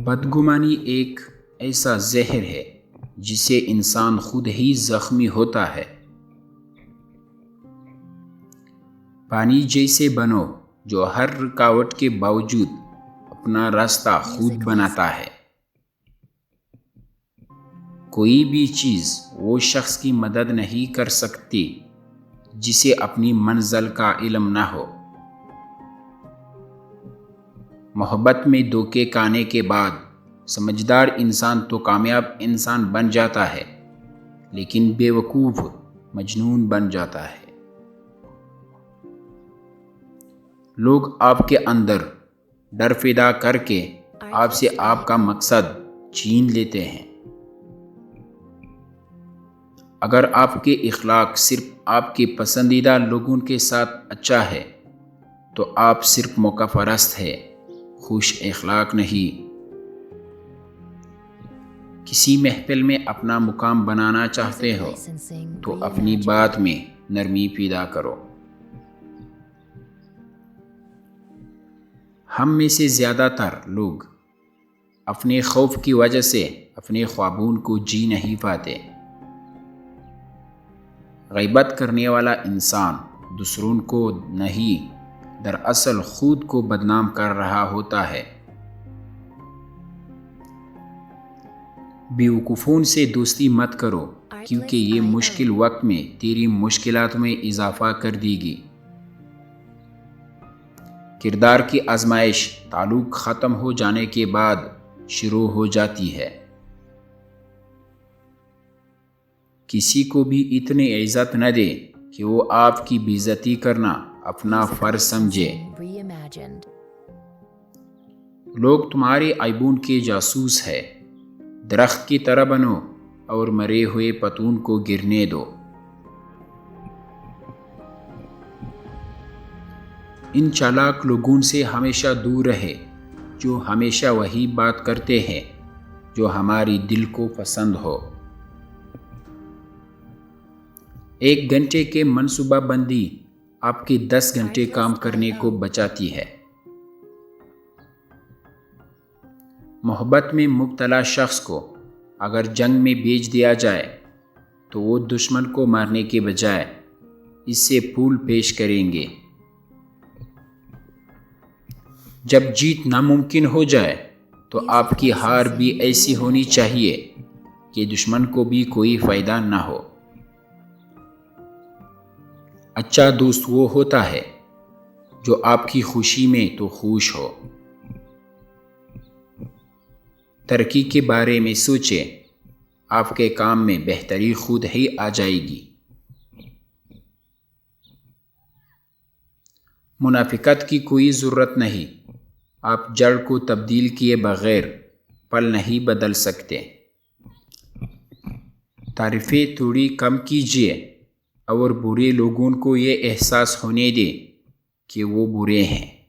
بدگمانی ایک ایسا زہر ہے جسے انسان خود ہی زخمی ہوتا ہے۔ پانی جیسے بنو جو ہر رکاوٹ کے باوجود اپنا راستہ خود بناتا ہے۔ کوئی بھی چیز وہ شخص کی مدد نہیں کر سکتی جسے اپنی منزل کا علم نہ ہو۔ محبت میں دھوکے کھانے کے بعد سمجھدار انسان تو کامیاب انسان بن جاتا ہے، لیکن بے وقوف مجنون بن جاتا ہے۔ لوگ آپ کے اندر ڈر پیدا کر کے آپ سے آپ کا مقصد چھین لیتے ہیں۔ اگر آپ کے اخلاق صرف آپ کے پسندیدہ لوگوں کے ساتھ اچھا ہے تو آپ صرف موقع پرست ہے، خوش اخلاق نہیں۔ کسی محفل میں اپنا مقام بنانا چاہتے ہو تو اپنی بات میں نرمی پیدا کرو۔ ہم میں سے زیادہ تر لوگ اپنے خوف کی وجہ سے اپنے خوابوں کو جی نہیں پاتے۔ غیبت کرنے والا انسان دوسروں کو نہیں، دراصل خود کو بدنام کر رہا ہوتا ہے۔ بیوقوفوں سے دوستی مت کرو، کیونکہ یہ مشکل وقت میں تیری مشکلات میں اضافہ کر دے گی۔ کردار کی آزمائش تعلق ختم ہو جانے کے بعد شروع ہو جاتی ہے۔ کسی کو بھی اتنی عزت نہ دے کہ وہ آپ کی بے عزتی کرنا اپنا فرض سمجھے۔ لوگ تمہارے عیبوں کے جاسوس ہیں۔ درخت کی طرح بنو اور مرے ہوئے پتوں کو گرنے دو۔ ان چالاک لوگوں سے ہمیشہ دور رہے جو ہمیشہ وہی بات کرتے ہیں جو ہماری دل کو پسند ہو۔ ایک گھنٹے کے منصوبہ بندی آپ کے 10 گھنٹے کام کرنے کو بچاتی ہے۔ محبت میں مبتلا شخص کو اگر جنگ میں بھیج دیا جائے تو وہ دشمن کو مارنے کے بجائے اس سے پھول پیش کریں گے۔ جب جیت ناممکن ہو جائے تو آپ کی ہار بھی ایسی ہونی چاہیے کہ دشمن کو بھی کوئی فائدہ نہ ہو۔ اچھا دوست وہ ہوتا ہے جو آپ کی خوشی میں تو خوش ہو۔ ترقی کے بارے میں سوچیں، آپ کے کام میں بہتری خود ہی آ جائے گی۔ منافقت کی کوئی ضرورت نہیں، آپ جڑ کو تبدیل کیے بغیر پل نہیں بدل سکتے۔ تعریفیں تھوڑی کم کیجیے اور برے لوگوں کو یہ احساس ہونے دیں کہ وہ برے ہیں۔